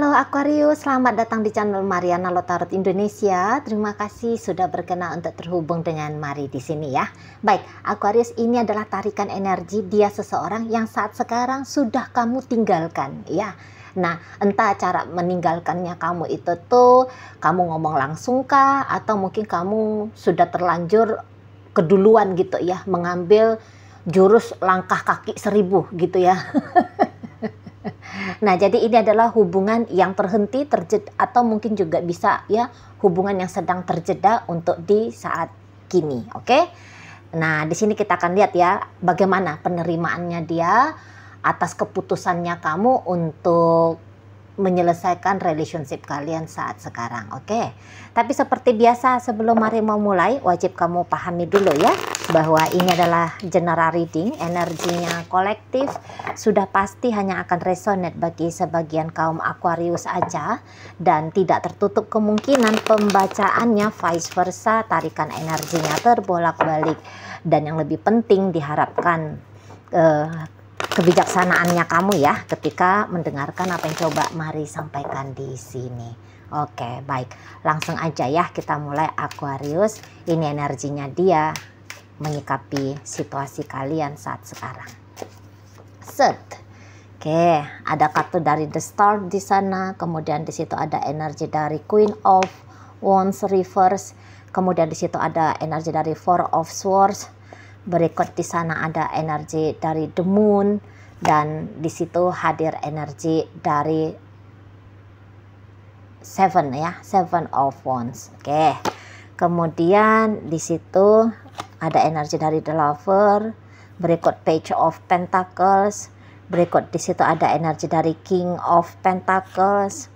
Halo Aquarius, selamat datang di channel Mariana Lotarot Indonesia. Terima kasih sudah berkenan untuk terhubung dengan Mari di sini ya. Baik, Aquarius, ini adalah tarikan energi dia seseorang yang saat sekarang sudah kamu tinggalkan ya. Nah, entah cara meninggalkannya kamu itu tuh kamu ngomong langsung kah, atau mungkin kamu sudah terlanjur keduluan gitu ya, mengambil jurus langkah kaki 1000 gitu ya. Nah, jadi ini adalah hubungan yang terhenti, terjeda, atau mungkin juga bisa ya hubungan yang sedang terjeda untuk di saat kini, oke? Nah, di sini kita akan lihat ya bagaimana penerimaannya dia atas keputusannya kamu untuk menyelesaikan relationship kalian saat sekarang, oke? Tapi seperti biasa sebelum Mari mau mulai, wajib kamu pahami dulu ya bahwa ini adalah general reading, energinya kolektif, sudah pasti hanya akan resonate bagi sebagian kaum Aquarius aja, dan tidak tertutup kemungkinan pembacaannya vice versa, tarikan energinya terbolak-balik, dan yang lebih penting diharapkan kebijaksanaannya kamu ya ketika mendengarkan apa yang coba Mari sampaikan di sini. Oke, baik, langsung aja ya kita mulai Aquarius. Ini energinya dia menyikapi situasi kalian saat sekarang. Set. Oke, ada kartu dari The Star di sana, kemudian di situ ada energi dari Queen of Wands reverse, kemudian di situ ada energi dari Four of Swords. Berikut di sana ada energi dari The Moon, dan di situ hadir energi dari Seven of Wands. Oke. Kemudian di situ ada energi dari The Lover, berikut Page of Pentacles, berikut di situ ada energi dari King of Pentacles,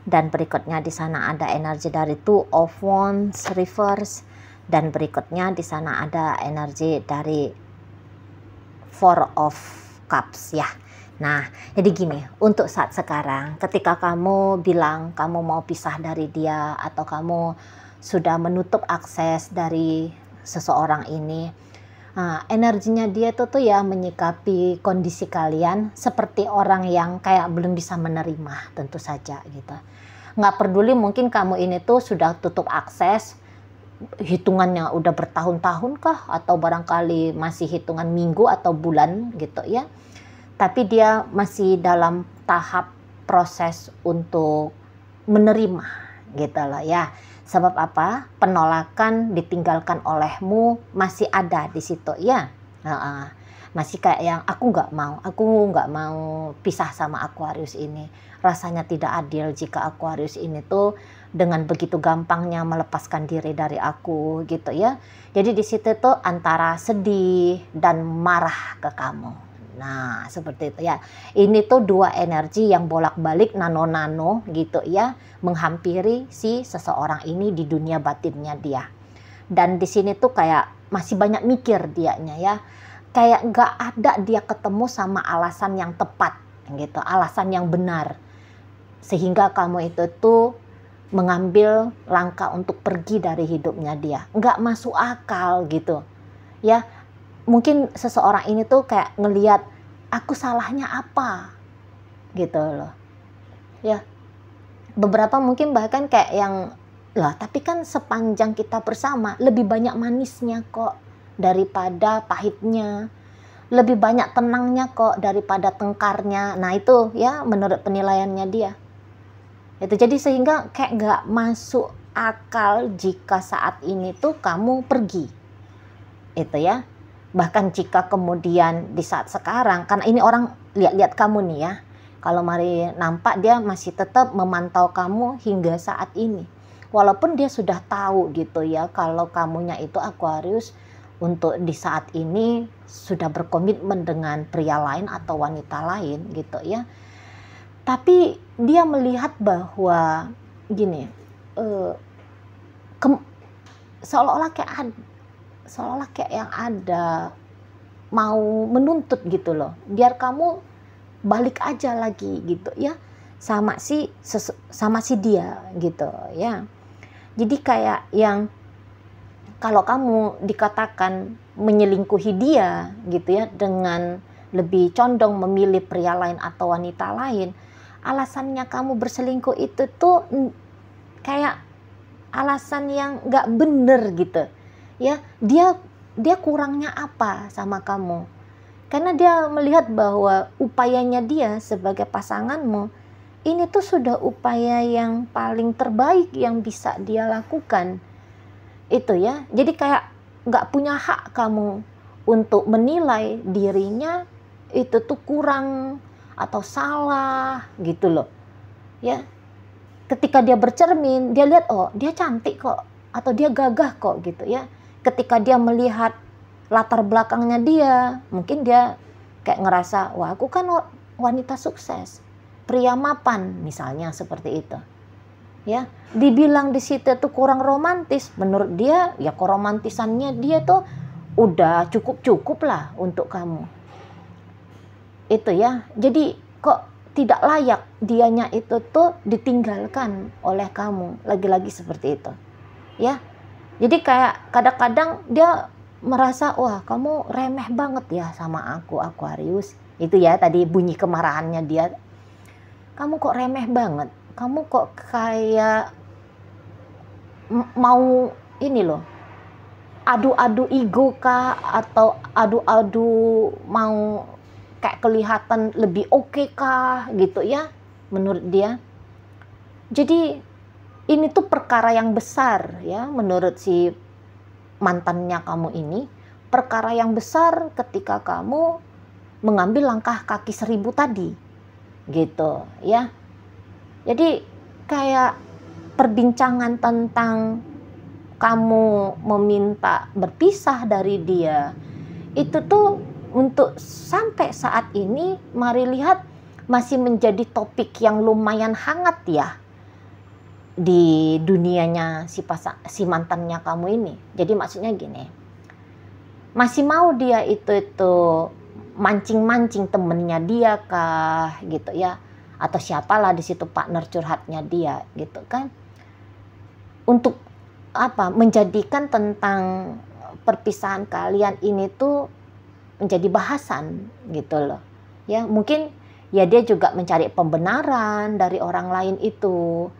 dan berikutnya di sana ada energi dari Two of Wands reverse, dan berikutnya di sana ada energi dari Four of Cups ya. Nah, jadi gini, untuk saat sekarang ketika kamu bilang kamu mau pisah dari dia, atau kamu sudah menutup akses dari seseorang ini, energinya dia tuh ya menyikapi kondisi kalian seperti orang yang kayak belum bisa menerima, tentu saja gitu. Nggak peduli mungkin kamu ini tuh sudah tutup akses, hitungannya udah bertahun-tahun kah, atau barangkali masih hitungan minggu atau bulan gitu ya, tapi dia masih dalam tahap proses untuk menerima gitu loh ya. Sebab apa? Penolakan, ditinggalkan olehmu masih ada di situ ya. Masih kayak yang aku nggak mau pisah sama Aquarius ini. Rasanya tidak adil jika Aquarius ini tuh dengan begitu gampangnya melepaskan diri dari aku gitu ya. Jadi di situ tuh antara sedih dan marah ke kamu. Nah, seperti itu ya. Ini tuh dua energi yang bolak-balik nano-nano gitu ya, menghampiri si seseorang ini di dunia batinnya dia. Dan di sini tuh kayak masih banyak mikir dianya ya. Kayak nggak ada dia ketemu sama alasan yang tepat gitu, alasan yang benar. Sehingga kamu itu tuh mengambil langkah untuk pergi dari hidupnya dia. Nggak masuk akal gitu ya. Mungkin seseorang ini tuh kayak ngelihat, aku salahnya apa gitu loh ya. Beberapa mungkin bahkan kayak yang, lah tapi kan sepanjang kita bersama lebih banyak manisnya kok daripada pahitnya, lebih banyak tenangnya kok daripada tengkarnya. Nah itu ya menurut penilaiannya dia itu. Jadi sehingga kayak nggak masuk akal jika saat ini tuh kamu pergi itu ya. Bahkan jika kemudian di saat sekarang, karena ini orang lihat-lihat kamu nih ya, kalau Mari nampak dia masih tetap memantau kamu hingga saat ini. Walaupun dia sudah tahu gitu ya, kalau kamunya itu Aquarius untuk di saat ini sudah berkomitmen dengan pria lain atau wanita lain gitu ya. Tapi dia melihat bahwa gini, seolah-olah kayak yang ada mau menuntut gitu loh, biar kamu balik aja lagi gitu ya sama si dia gitu ya. Jadi kayak yang kalau kamu dikatakan menyelingkuhi dia gitu ya, dengan lebih condong memilih pria lain atau wanita lain, alasannya kamu berselingkuh itu tuh kayak alasan yang nggak bener gitu ya. Dia kurangnya apa sama kamu, karena dia melihat bahwa upayanya dia sebagai pasanganmu ini tuh sudah upaya yang paling terbaik yang bisa dia lakukan itu ya. Jadi kayak nggak punya hak kamu untuk menilai dirinya itu tuh kurang atau salah gitu loh ya. Ketika dia bercermin, dia lihat, oh dia cantik kok, atau dia gagah kok gitu ya. Ketika dia melihat latar belakangnya dia, mungkin dia kayak ngerasa, wah aku kan wanita sukses, pria mapan misalnya, seperti itu ya. Dibilang di situ tuh kurang romantis, menurut dia ya keromantisannya dia tuh udah cukup lah untuk kamu itu ya. Jadi kok tidak layak dianya itu tuh ditinggalkan oleh kamu, lagi-lagi seperti itu ya. Jadi kayak kadang-kadang dia merasa, wah kamu remeh banget ya sama aku, Aquarius itu ya. Tadi bunyi kemarahannya dia, kamu kok remeh banget, kamu kok kayak mau ini loh, adu-adu ego kah, atau adu-adu mau kayak kelihatan lebih oke kah gitu ya menurut dia. Jadi ini tuh perkara yang besar ya menurut si mantannya kamu ini, perkara yang besar ketika kamu mengambil langkah kaki 1000 tadi gitu ya. Jadi kayak perbincangan tentang kamu meminta berpisah dari dia itu tuh untuk sampai saat ini, mari lihat, masih menjadi topik yang lumayan hangat ya di dunianya si mantannya kamu ini. Jadi maksudnya gini, masih mau dia itu mancing-mancing temennya dia kah gitu ya, atau siapalah di situ partner curhatnya dia gitu kan, untuk apa, menjadikan tentang perpisahan kalian ini tuh menjadi bahasan gitu loh ya. Mungkin ya dia juga mencari pembenaran dari orang lain itu,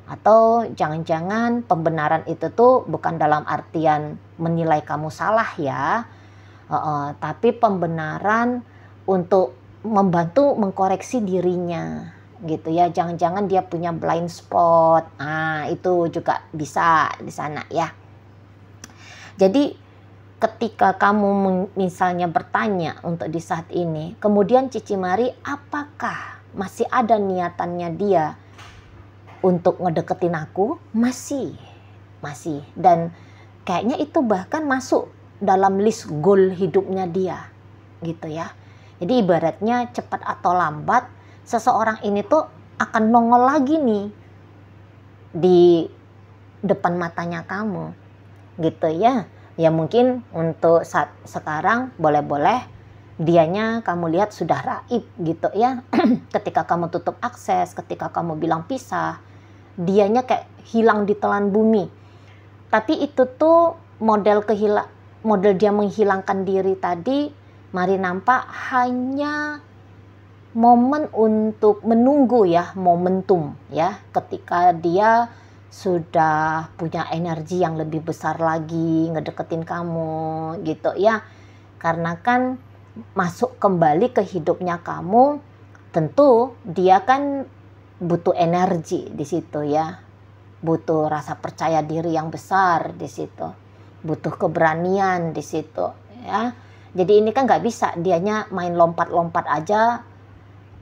atau jangan-jangan pembenaran itu tuh bukan dalam artian menilai kamu salah ya, tapi pembenaran untuk membantu mengkoreksi dirinya gitu ya. Jangan-jangan dia punya blind spot, itu juga bisa di sana ya. Jadi ketika kamu misalnya bertanya untuk di saat ini, kemudian Cici Mari, apakah masih ada niatannya dia untuk ngedeketin aku? Masih. Dan kayaknya itu bahkan masuk dalam list goal hidupnya dia gitu ya. Jadi ibaratnya cepat atau lambat seseorang ini tuh akan nongol lagi nih di depan matanya kamu gitu ya. Ya mungkin untuk saat sekarang boleh-boleh dianya kamu lihat sudah raib gitu ya. Ketika kamu tutup akses, ketika kamu bilang pisah, dianya kayak hilang ditelan bumi. Tapi itu tuh model dia menghilangkan diri tadi, mari nampak hanya momen untuk menunggu ya, momentum ya, ketika dia sudah punya energi yang lebih besar lagi ngedeketin kamu gitu ya. Karena kan masuk kembali ke hidupnya kamu, tentu dia kan butuh energi di situ ya, butuh rasa percaya diri yang besar di situ, butuh keberanian di situ ya. Jadi ini kan nggak bisa dianya main lompat-lompat aja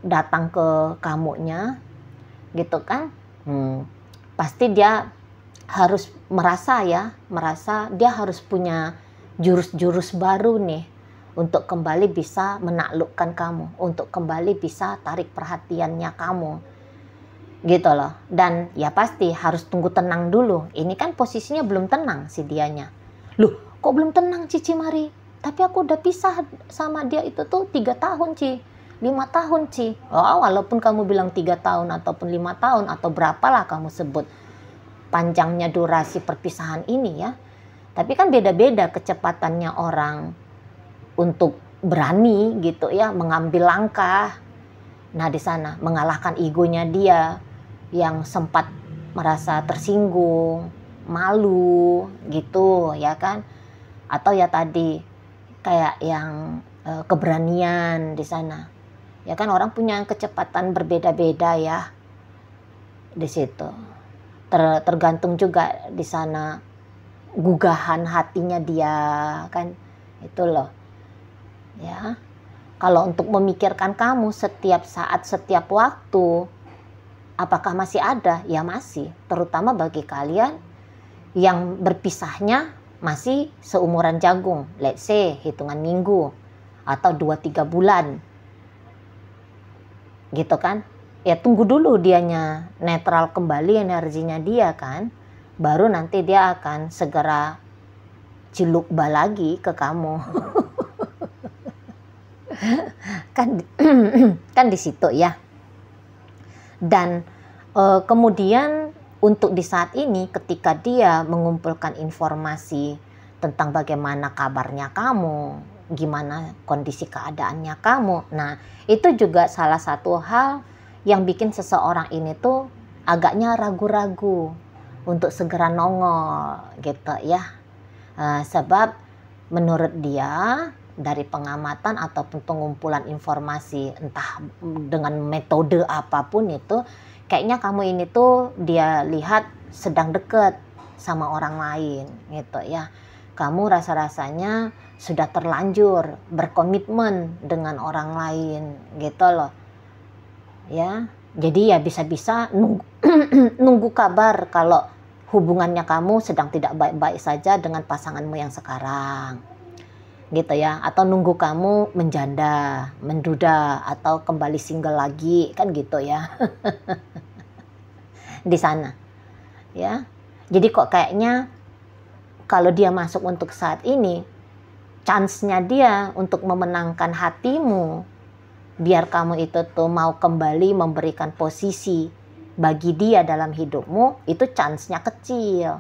datang ke kamunya gitu kan. Pasti dia harus merasa dia harus punya jurus-jurus baru nih untuk kembali bisa menaklukkan kamu, untuk kembali bisa tarik perhatiannya kamu gitu loh. Dan ya pasti harus tunggu tenang dulu. Ini kan posisinya belum tenang si dianya. Loh kok belum tenang Cici Mari? Tapi aku udah pisah sama dia itu tuh 3 tahun Ci, 5 tahun Ci. Walaupun kamu bilang 3 tahun ataupun 5 tahun atau berapalah kamu sebut panjangnya durasi perpisahan ini ya, tapi kan beda-beda kecepatannya orang untuk berani gitu ya mengambil langkah Nah, di sana mengalahkan egonya dia yang sempat merasa tersinggung, malu gitu ya kan. Atau ya tadi kayak yang keberanian di sana. Ya kan orang punya kecepatan berbeda-beda ya di situ. Tergantung juga di sana gugahan hatinya dia kan, itu loh ya. Kalau untuk memikirkan kamu setiap saat, setiap waktu, apakah masih ada? Ya masih, terutama bagi kalian yang berpisahnya masih seumuran jagung, let's say hitungan minggu atau 2-3 bulan gitu kan. Ya tunggu dulu dianya netral kembali energinya dia kan, baru nanti dia akan segera ciluk lagi ke kamu. kan di situ ya. Dan kemudian untuk di saat ini ketika dia mengumpulkan informasi tentang bagaimana kabarnya kamu, gimana kondisi keadaannya kamu, nah itu juga salah satu hal yang bikin seseorang ini tuh agaknya ragu-ragu untuk segera nongol gitu ya. Sebab menurut dia dari pengamatan ataupun pengumpulan informasi entah dengan metode apapun itu, kayaknya kamu ini tuh dia lihat sedang deket sama orang lain gitu ya. Kamu rasa-rasanya sudah terlanjur berkomitmen dengan orang lain gitu loh ya. Jadi ya bisa-bisa nunggu kabar kalau hubungannya kamu sedang tidak baik-baik saja dengan pasanganmu yang sekarang gitu ya, atau nunggu kamu menjanda, menduda, atau kembali single lagi kan gitu ya. Di sana ya. Jadi kok kayaknya kalau dia masuk untuk saat ini, chance-nya dia untuk memenangkan hatimu biar kamu itu tuh mau kembali memberikan posisi bagi dia dalam hidupmu, itu chance-nya kecil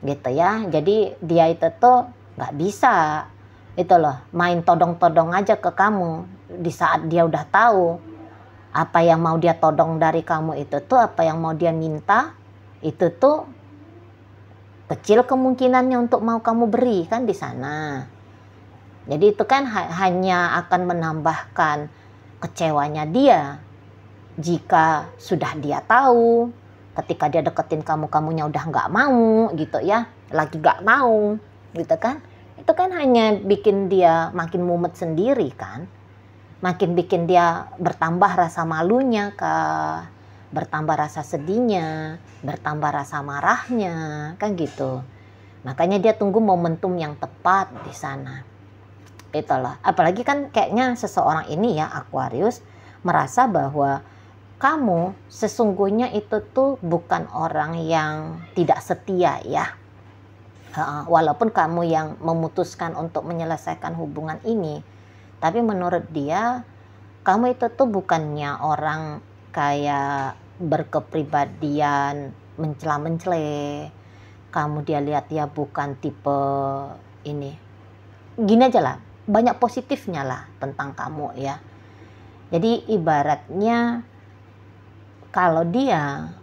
gitu ya. Jadi dia itu tuh nggak bisa itu loh main todong-todong aja ke kamu di saat dia udah tahu apa yang mau dia todong dari kamu, itu tuh apa yang mau dia minta itu tuh kecil kemungkinannya untuk mau kamu beri kan di sana. Jadi itu kan hanya akan menambahkan kecewanya dia jika sudah dia tahu ketika dia deketin kamu, kamunya udah nggak mau gitu ya, lagi nggak mau gitu kan. Itu kan hanya bikin dia makin mumet sendiri kan, makin bikin dia bertambah rasa malunya kah, bertambah rasa sedihnya, bertambah rasa marahnya kan gitu. Makanya dia tunggu momentum yang tepat di sana. Itulah. Apalagi kan kayaknya seseorang ini ya Aquarius merasa bahwa kamu sesungguhnya itu tuh bukan orang yang tidak setia ya. Walaupun kamu yang memutuskan untuk menyelesaikan hubungan ini, tapi menurut dia kamu itu tuh bukannya orang kayak berkepribadian mencela-mencela. Kamu dia lihat ya bukan tipe ini. Gini aja lah, banyak positifnya lah tentang kamu ya. Jadi ibaratnya kalau dia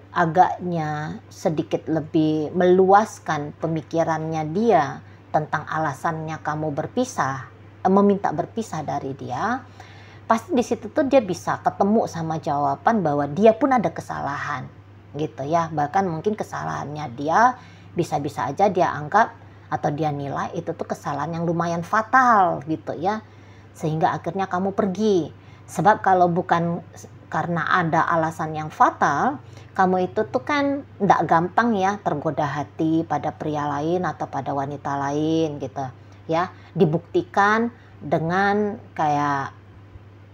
agaknya sedikit lebih meluaskan pemikirannya dia tentang alasannya kamu berpisah, meminta berpisah dari dia, pasti di situ tuh dia bisa ketemu sama jawaban bahwa dia pun ada kesalahan gitu ya. Bahkan mungkin kesalahannya dia bisa-bisa aja dia anggap atau dia nilai itu tuh kesalahan yang lumayan fatal gitu ya, sehingga akhirnya kamu pergi. Sebab kalau bukan karena ada alasan yang fatal, kamu itu tuh kan tidak gampang ya tergoda hati pada pria lain atau pada wanita lain gitu ya. Dibuktikan dengan kayak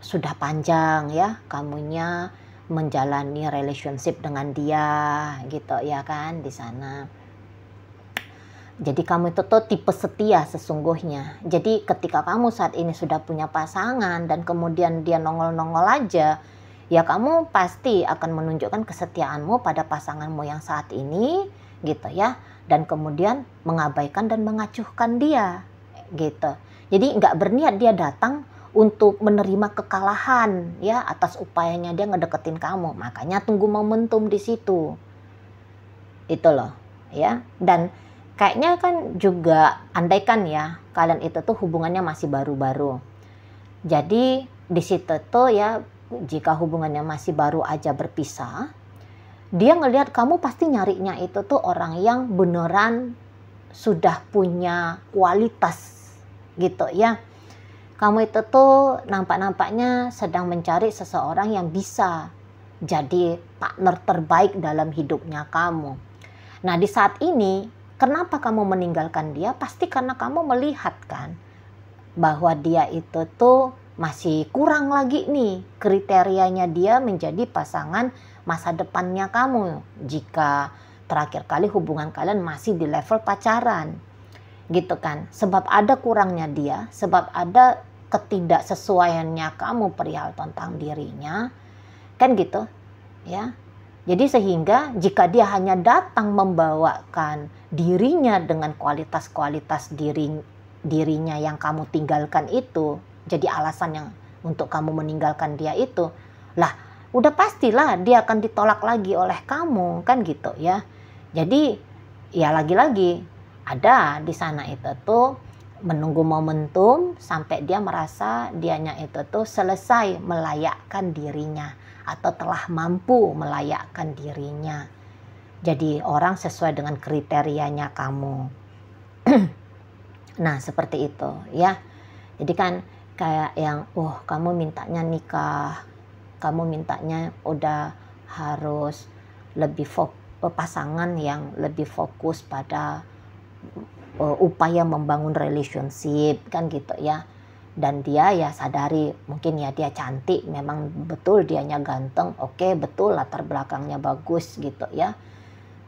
sudah panjang ya kamunya menjalani relationship dengan dia gitu ya kan di sana. Jadi kamu itu tuh tipe setia sesungguhnya. Jadi ketika kamu saat ini sudah punya pasangan dan kemudian dia nongol-nongol aja, ya kamu pasti akan menunjukkan kesetiaanmu pada pasanganmu yang saat ini gitu ya. Dan kemudian mengabaikan dan mengacuhkan dia gitu. Jadi nggak berniat dia datang untuk menerima kekalahan ya atas upayanya dia ngedeketin kamu. Makanya tunggu momentum di situ. Itu loh ya. Dan kayaknya kan juga andaikan ya kalian itu tuh hubungannya masih baru-baru. Jadi di situ tuh ya jika hubungannya masih baru aja berpisah, dia ngelihat kamu pasti nyarinya itu tuh orang yang beneran sudah punya kualitas gitu ya. Kamu itu tuh nampak-nampaknya sedang mencari seseorang yang bisa jadi partner terbaik dalam hidupnya kamu. Nah di saat ini, kenapa kamu meninggalkan dia? Pasti karena kamu melihat kan bahwa dia itu tuh masih kurang lagi nih kriterianya dia menjadi pasangan masa depannya kamu. Jika terakhir kali hubungan kalian masih di level pacaran. Gitu kan. Sebab ada kurangnya dia, sebab ada ketidaksesuaiannya kamu perihal tentang dirinya, kan gitu ya. Jadi sehingga jika dia hanya datang membawakan dirinya dengan kualitas-kualitas dirinya yang kamu tinggalkan itu, jadi alasan yang untuk kamu meninggalkan dia itu, lah udah pastilah dia akan ditolak lagi oleh kamu, kan gitu ya. Jadi ya lagi-lagi ada di sana itu tuh menunggu momentum sampai dia merasa dianya itu tuh selesai melayakkan dirinya atau telah mampu melayakkan dirinya. Jadi orang sesuai dengan kriterianya kamu. Nah seperti itu ya. Jadi kan kayak yang kamu mintanya nikah, kamu mintanya udah harus lebih pasangan yang lebih fokus pada upaya membangun relationship kan gitu ya. Dan dia ya sadari mungkin ya dia cantik, memang betul dianya ganteng, oke betul latar belakangnya bagus gitu ya.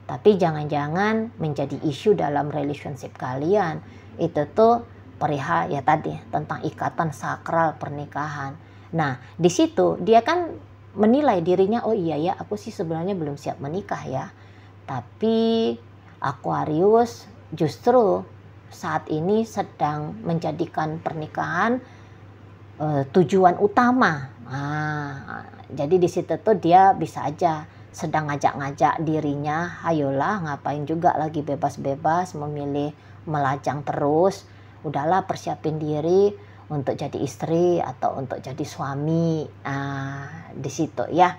Tapi jangan-jangan menjadi isu dalam relationship kalian itu tuh perihal ya tadi tentang ikatan sakral pernikahan. Nah di situ dia kan menilai dirinya, oh iya ya aku sih sebenarnya belum siap menikah ya. Tapi Aquarius justru saat ini sedang menjadikan pernikahan tujuan utama. Nah, jadi di situ tuh dia bisa aja sedang ngajak-ngajak dirinya, ayolah ngapain juga lagi bebas-bebas memilih melajang terus. Udahlah persiapin diri untuk jadi istri atau untuk jadi suami. Nah, di situ ya.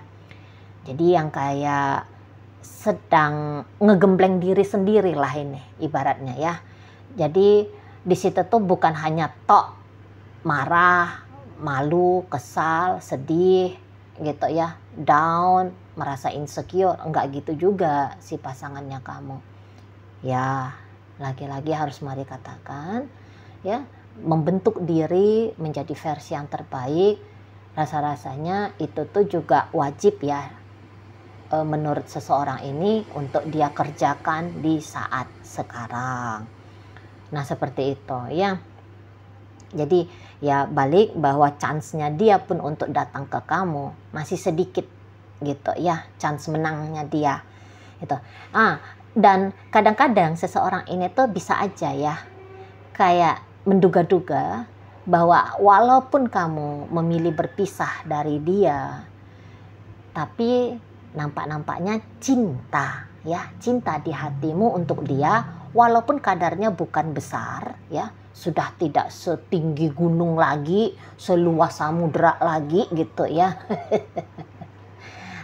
Jadi yang kayak sedang ngegembleng diri sendiri lah ini ibaratnya ya. Jadi di situ tuh bukan hanya tok marah, malu, kesal, sedih gitu ya, down, merasa insecure, enggak gitu juga si pasangannya kamu. Ya, lagi-lagi harus mari katakan ya, membentuk diri menjadi versi yang terbaik. Rasa-rasanya itu tuh juga wajib ya menurut seseorang ini untuk dia kerjakan di saat sekarang. Nah seperti itu ya. Jadi ya balik bahwa chance-nya dia pun untuk datang ke kamu masih sedikit gitu ya, chance menangnya dia gitu. Dan kadang-kadang seseorang ini tuh bisa aja ya kayak menduga-duga bahwa walaupun kamu memilih berpisah dari dia, tapi nampak-nampaknya cinta ya, cinta di hatimu untuk dia walaupun kadarnya bukan besar ya, sudah tidak setinggi gunung lagi, seluas samudra lagi gitu ya.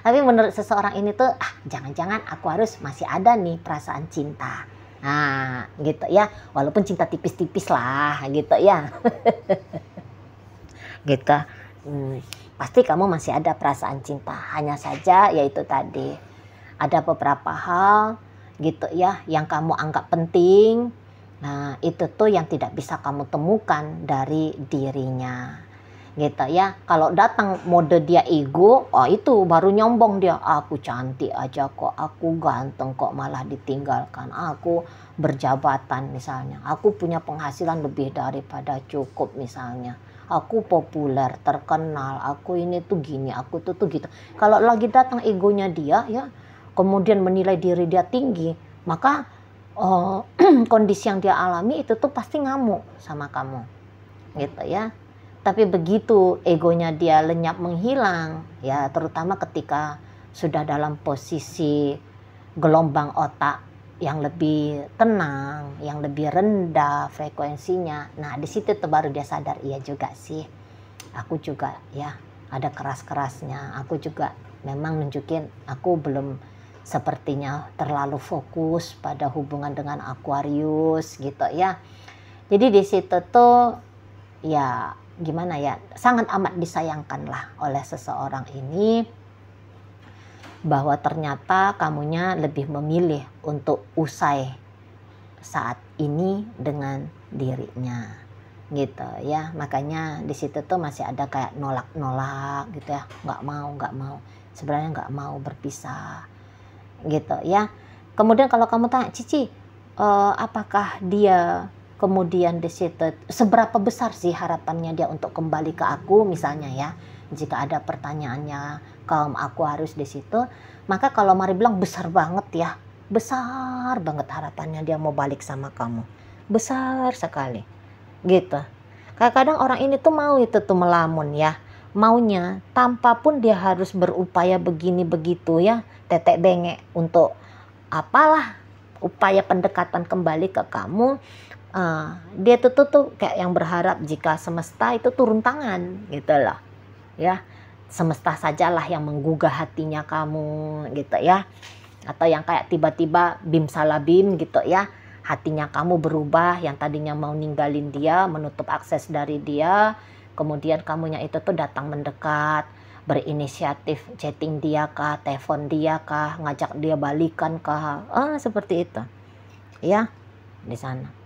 Tapi menurut seseorang ini tuh jangan-jangan aku harus masih ada nih perasaan cinta. Nah gitu ya, walaupun cinta tipis-tipis lah gitu ya. Gitu. Pasti kamu masih ada perasaan cinta, hanya saja yaitu tadi ada beberapa hal gitu ya yang kamu anggap penting. Nah itu tuh yang tidak bisa kamu temukan dari dirinya gitu ya. Kalau datang mode dia ego, itu baru nyombong dia, aku cantik aja kok, aku ganteng kok malah ditinggalkan, aku berjabatan misalnya, aku punya penghasilan lebih daripada cukup misalnya, aku populer, terkenal, aku ini tuh gini, aku tuh gitu. Kalau lagi datang egonya dia ya, kemudian menilai diri dia tinggi, maka kondisi yang dia alami itu tuh pasti ngamuk sama kamu gitu ya. Tapi begitu egonya dia lenyap menghilang, ya terutama ketika sudah dalam posisi gelombang otak yang lebih tenang, yang lebih rendah frekuensinya. Nah, di situ tuh baru dia sadar, iya juga sih. Aku juga ya ada keras-kerasnya. Aku juga memang nunjukin aku belum sepertinya terlalu fokus pada hubungan dengan Aquarius gitu ya. Jadi di situ tuh ya gimana ya, sangat amat disayangkan lah oleh seseorang ini, bahwa ternyata kamunya lebih memilih untuk usai saat ini dengan dirinya gitu ya. Makanya di situ tuh masih ada kayak nolak-nolak gitu ya, nggak mau, sebenarnya nggak mau berpisah gitu ya. Kemudian kalau kamu tanya, Cici, apakah dia kemudian di situ seberapa besar sih harapannya dia untuk kembali ke aku misalnya ya, jika ada pertanyaannya kaum Aquarius di situ, maka kalau Mari bilang besar banget ya, besar banget harapannya dia mau balik sama kamu, besar sekali gitu. Kadang-kadang orang ini tuh mau itu tuh melamun ya, maunya tanpa pun dia harus berupaya begini begitu ya, tetek bengek untuk apalah upaya pendekatan kembali ke kamu. Dia tuh kayak yang berharap jika semesta itu turun tangan gitu loh ya, semesta sajalah yang menggugah hatinya kamu gitu ya, atau yang kayak tiba-tiba bim salah bim gitu ya, hatinya kamu berubah, yang tadinya mau ninggalin dia, menutup akses dari dia, kemudian kamunya itu tuh datang mendekat, berinisiatif chatting dia kah, telepon dia kah, ngajak dia balikan kah, seperti itu ya di sana.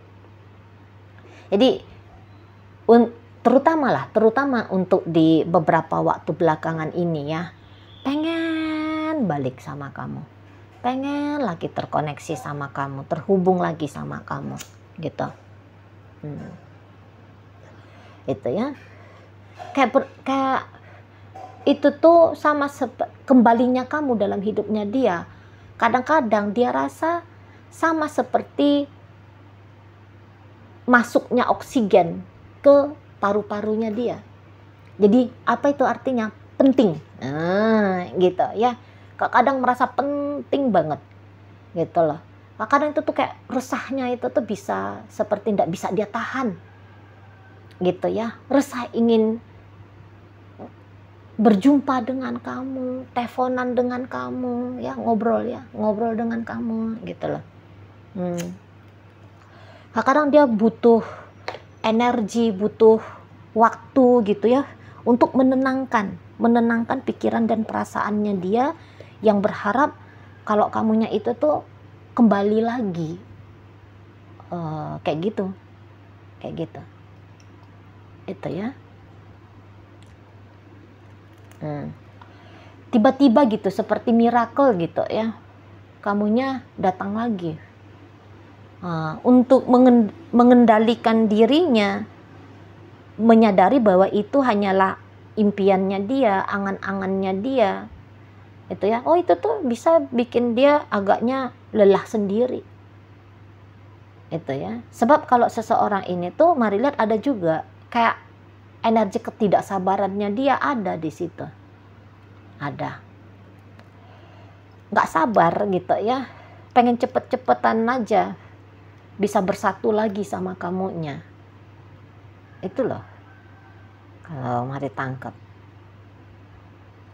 Jadi terutama untuk di beberapa waktu belakangan ini ya, pengen balik sama kamu, pengen lagi terkoneksi sama kamu, terhubung lagi sama kamu gitu. Itu ya, kayak itu tuh sama kembalinya kamu dalam hidupnya dia. Kadang-kadang dia rasa sama seperti masuknya oksigen ke paru-parunya dia. Jadi apa itu artinya? Penting. Gitu ya. Kadang merasa penting banget gitu loh. Kadang itu tuh kayak resahnya itu tuh bisa seperti tidak bisa dia tahan gitu ya. Resah ingin berjumpa dengan kamu, teleponan dengan kamu ya, ngobrol dengan kamu gitu loh. Kadang dia butuh energi, butuh waktu gitu ya, untuk menenangkan pikiran dan perasaannya dia, yang berharap kalau kamunya itu tuh kembali lagi kayak gitu itu ya. Tiba-tiba gitu seperti miracle gitu ya, kamunya datang lagi. Untuk mengendalikan dirinya, menyadari bahwa itu hanyalah impiannya dia, angan-angannya dia, itu ya. Itu tuh bisa bikin dia agaknya lelah sendiri, itu ya. Sebab kalau seseorang ini tuh mari lihat ada juga kayak energi ketidaksabarannya dia ada di situ, ada nggak sabar gitu ya, pengen cepet-cepetan aja bisa bersatu lagi sama kamunya. Itu loh kalau mari tangkap.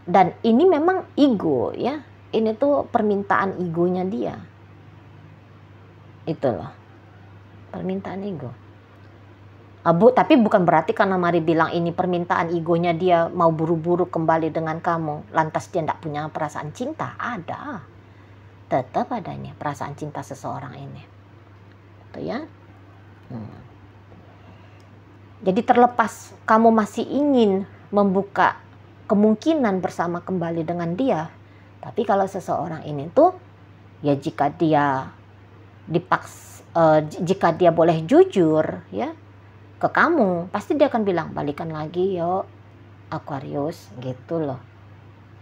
Dan ini memang ego ya, ini tuh permintaan egonya dia. Itu loh permintaan ego. Tapi bukan berarti karena mari bilang ini permintaan egonya dia mau buru-buru kembali dengan kamu, lantas dia tidak punya perasaan cinta. Ada, tetap adanya perasaan cinta seseorang ini. Ya. Jadi terlepas kamu masih ingin membuka kemungkinan bersama kembali dengan dia, tapi kalau seseorang ini tuh ya, jika dia jika dia boleh jujur ya ke kamu, pasti dia akan bilang balikan lagi yuk Aquarius gitu loh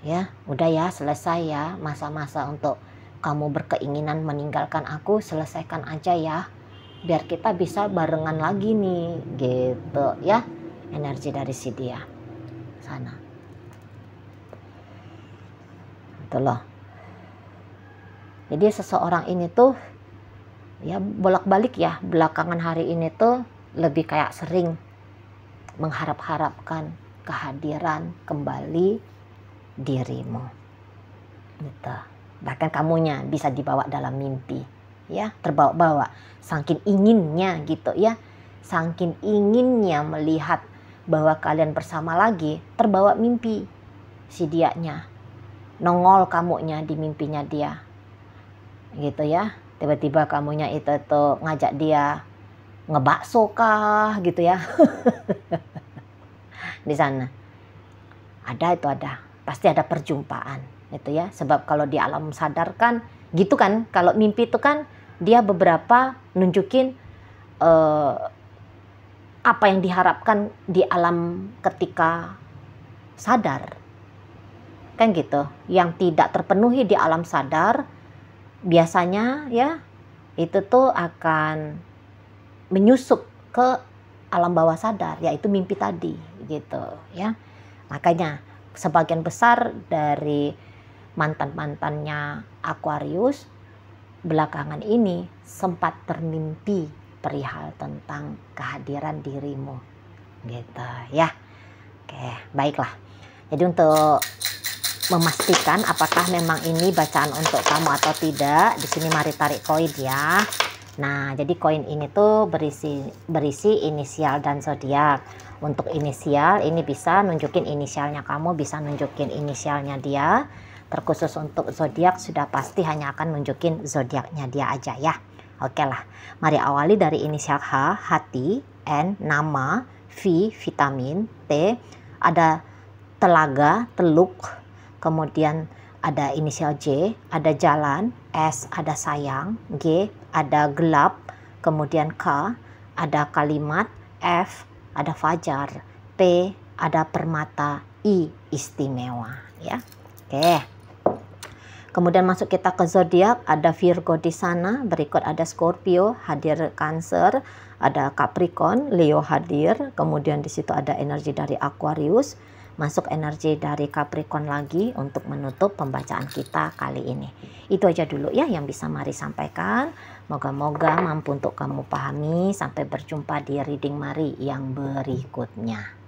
ya. Udah ya, selesai ya masa-masa untuk kamu berkeinginan meninggalkan aku, selesaikan aja ya, biar kita bisa barengan lagi nih gitu ya. energi dari si dia sana. Itu loh. Jadi seseorang ini tuh ya bolak-balik ya, belakangan hari ini tuh lebih kayak sering mengharap-harapkan kehadiran kembali dirimu gitu. Bahkan kamunya bisa dibawa dalam mimpi ya, terbawa-bawa saking inginnya gitu ya, saking inginnya melihat bahwa kalian bersama lagi, terbawa mimpi si dianya, nongol kamunya di mimpinya dia gitu ya. Tiba-tiba kamunya itu tuh ngajak dia ngebakso kah gitu ya. Di sana ada pasti ada perjumpaan itu ya, sebab kalau di alam sadar kan gitu kan, kalau mimpi itu kan dia beberapa nunjukin apa yang diharapkan di alam ketika sadar kan gitu, yang tidak terpenuhi di alam sadar biasanya ya itu tuh akan menyusup ke alam bawah sadar, yaitu mimpi tadi gitu ya. Makanya sebagian besar dari mantan-mantannya Aquarius belakangan ini sempat termimpi perihal tentang kehadiran dirimu gitu ya. Oke, baiklah. Jadi untuk memastikan apakah memang ini bacaan untuk kamu atau tidak, di sini mari tarik koin ya. Nah, jadi koin ini tuh berisi inisial dan zodiak. Untuk inisial ini bisa nunjukin inisialnya kamu, bisa nunjukin inisialnya dia. Terkhusus untuk zodiak sudah pasti hanya akan nunjukin zodiaknya dia aja ya. Oke lah, mari awali dari inisial H, hati, N, nama, V, vitamin, T, ada telaga, teluk, kemudian ada inisial J, ada jalan, S, ada sayang, G, ada gelap, kemudian K, ada kalimat, F, ada fajar, P, ada permata, I, istimewa ya. Oke. Kemudian masuk kita ke zodiak, ada Virgo di sana, berikut ada Scorpio, hadir Cancer, ada Capricorn, Leo hadir, kemudian di situ ada energi dari Aquarius, masuk energi dari Capricorn lagi untuk menutup pembacaan kita kali ini. Itu aja dulu ya yang bisa Mari sampaikan. Moga-moga mampu untuk kamu pahami. Sampai berjumpa di reading Mari yang berikutnya.